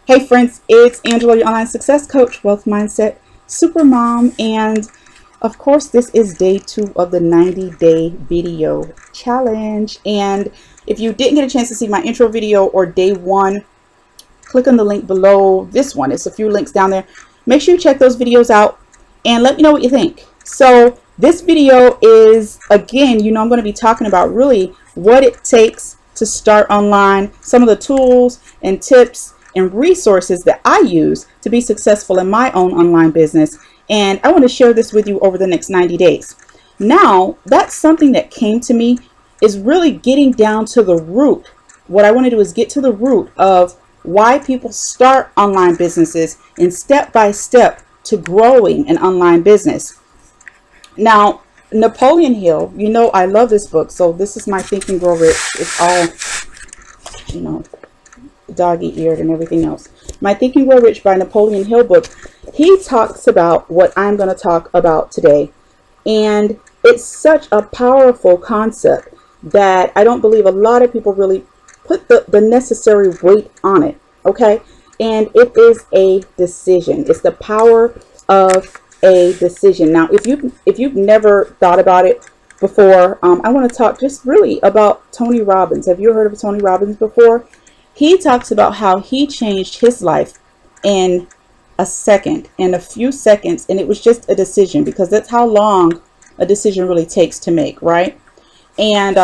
Hey friends, it's Angela, your online success coach, wealth mindset, super mom, and of course this is day 2 of the 90-day video challenge. And if you didn't get a chance to see my intro video or day 1, click on the link below this one. It's a few links down there. Make sure you check those videos out and let me know what you think. So this video is, again, I'm going to be talking about really what it takes to start online, some of the tools and tips and resources that I use to be successful in my own online business. And I want to share this with you over the next 90 days. Now, that's something that came to me, is really getting down to the root. What I want to do is get to the root of why people start online businesses and step by step to growing an online business. Now, Napoleon Hill, I love this book. So this is my Think and Grow Rich. It's all, doggy-eared and everything else. My Think and Grow Rich by Napoleon Hill book. He talks about what I'm going to talk about today. And it's such a powerful concept that I don't believe a lot of people really put the necessary weight on it. Okay. And it is a decision. It's the power of a decision. Now, if you've never thought about it before, I want to talk just really about Tony Robbins. Have you heard of Tony Robbins before? He talks about how he changed his life in a few seconds, and it was just a decision, because that's how long a decision really takes to make, right? And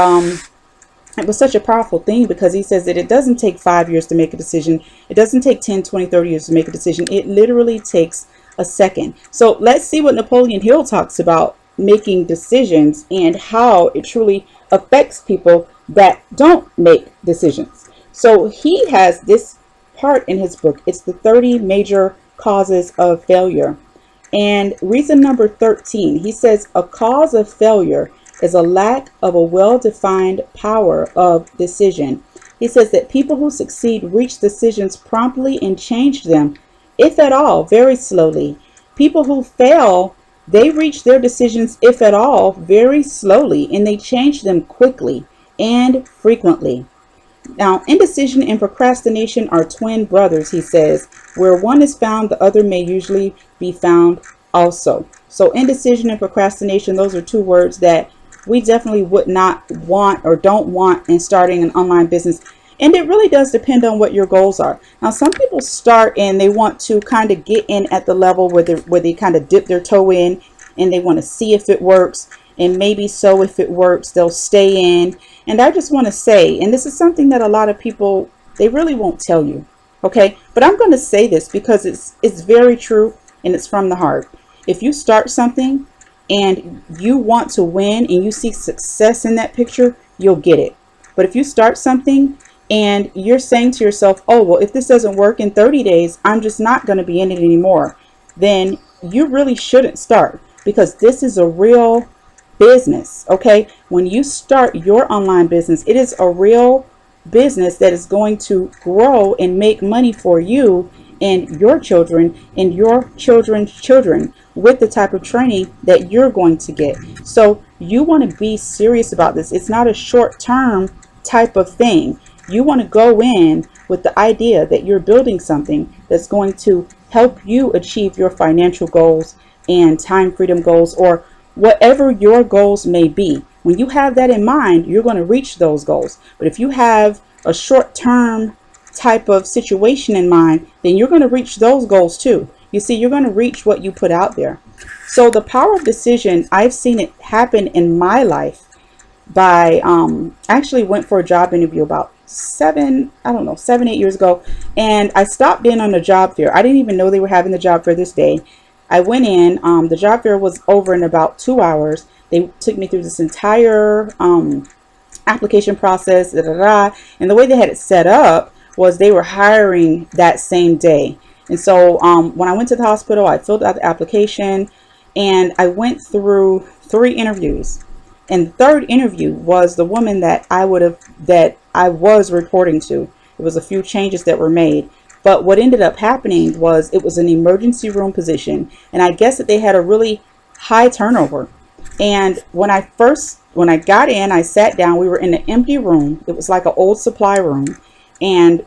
it was such a powerful thing, because he says that it doesn't take 5 years to make a decision. It doesn't take 10, 20, 30 years to make a decision. It literally takes a second. So let's see what Napoleon Hill talks about making decisions and how it truly affects people that don't make decisions. So he has this part in his book. It's the 30 major causes of failure. And reason number 13, he says a cause of failure is a lack of a well-defined power of decision. He says that people who succeed reach decisions promptly and change them, if at all, very slowly. People who fail, they reach their decisions, if at all, very slowly, and they change them quickly and frequently. Now, indecision and procrastination are twin brothers, he says. Where one is found, the other may usually be found also. So indecision and procrastination, those are two words that we definitely would not want or don't want in starting an online business. And it really does depend on what your goals are. Now, some people start and they want to kind of get in at the level where they kind of dip their toe in and they want to see if it works. And maybe so if it works, they'll stay in. And I just want to say, and this is something that a lot of people, they really won't tell you. Okay. But I'm going to say this because it's very true and it's from the heart. If you start something and you want to win and you see success in that picture, you'll get it. But if you start something and you're saying to yourself, oh, well, if this doesn't work in 30 days, I'm just not going to be in it anymore, then you really shouldn't start, because this is a real business. Okay. When you start your online business, it is a real business that is going to grow and make money for you and your children and your children's children with the type of training that you're going to get. So you want to be serious about this. It's not a short-term type of thing. You want to go in with the idea that you're building something that's going to help you achieve your financial goals and time freedom goals, or whatever your goals may be. When you have that in mind, you're going to reach those goals. But if you have a short-term type of situation in mind, then you're going to reach those goals too. You see, you're going to reach what you put out there. So the power of decision, I've seen it happen in my life by, I actually went for a job interview about 7, 8 years ago. And I stopped in on a job fair. I didn't even know they were having the job fair this day. I went in, the job fair was over in about 2 hours. They took me through this entire application process, and the way they had it set up was they were hiring that same day. And so when I went to the hospital, I filled out the application and I went through 3 interviews. And the third interview was the woman that I was reporting to. It was a few changes that were made. But what ended up happening was it was an emergency room position. And I guess that they had a really high turnover. And when I got in, I sat down. We were in an empty room. It was like an old supply room. And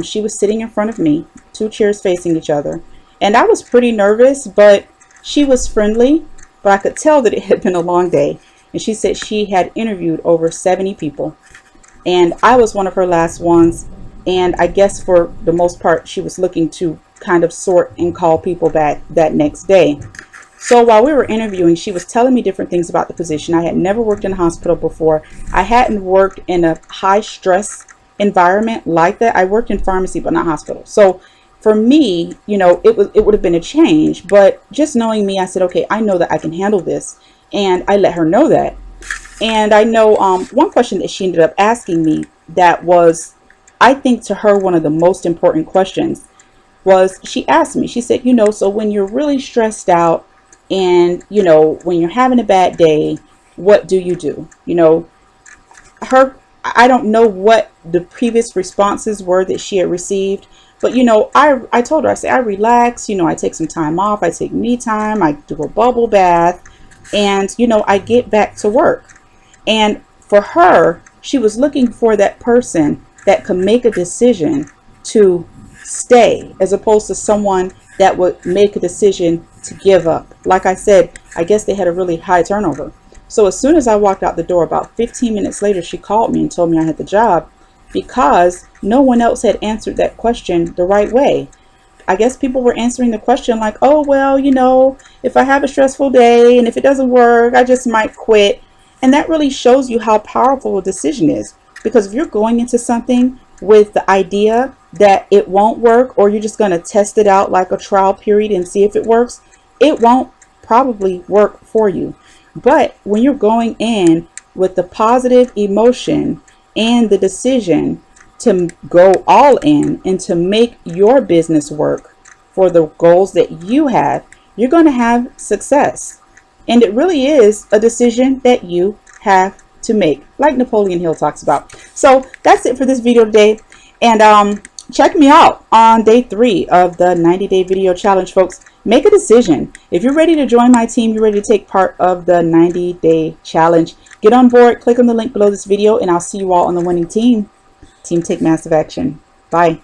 she was sitting in front of me two chairs facing each other. And I was pretty nervous, but she was friendly, but I could tell that it had been a long day. And she said she had interviewed over 70 people. And I was one of her last ones. And I guess for the most part, she was looking to kind of sort and call people back that next day. So while we were interviewing, she was telling me different things about the position. I had never worked in a hospital before. I hadn't worked in a high stress environment like that. I worked in pharmacy, but not hospital. So for me, you know, it would have been a change. But just knowing me, I said, okay, I know that I can handle this. And I let her know that. And I know one question that she ended up asking me that was, I think to her, one of the most important questions was, she asked me, she said, you know, so when you're really stressed out and, you know, when you're having a bad day, what do you do? You know, I don't know what the previous responses were that she had received, but, you know, I told her, I said, I relax, you know, I take some time off, I take me time, I do a bubble bath, and, you know, I get back to work. And for her, she was looking for that person that could make a decision to stay, as opposed to someone that would make a decision to give up. Like I said, I guess they had a really high turnover. So as soon as I walked out the door, about 15 minutes later, she called me and told me I had the job because no one else had answered that question the right way. I guess people were answering the question like, oh, well, you know, if I have a stressful day and if it doesn't work, I just might quit. And that really shows you how powerful a decision is. Because if you're going into something with the idea that it won't work, or you're just going to test it out like a trial period and see if it works, it won't probably work for you. But when you're going in with the positive emotion and the decision to go all in and to make your business work for the goals that you have, you're going to have success. And it really is a decision that you have to make, like Napoleon Hill talks about. So that's it for this video today. And check me out on day 3 of the 90-day video challenge, folks. Make a decision. If you're ready to join my team, you're ready to take part of the 90-day challenge, get on board, click on the link below this video, and I'll see you all on the winning team. Team Take Massive Action. Bye.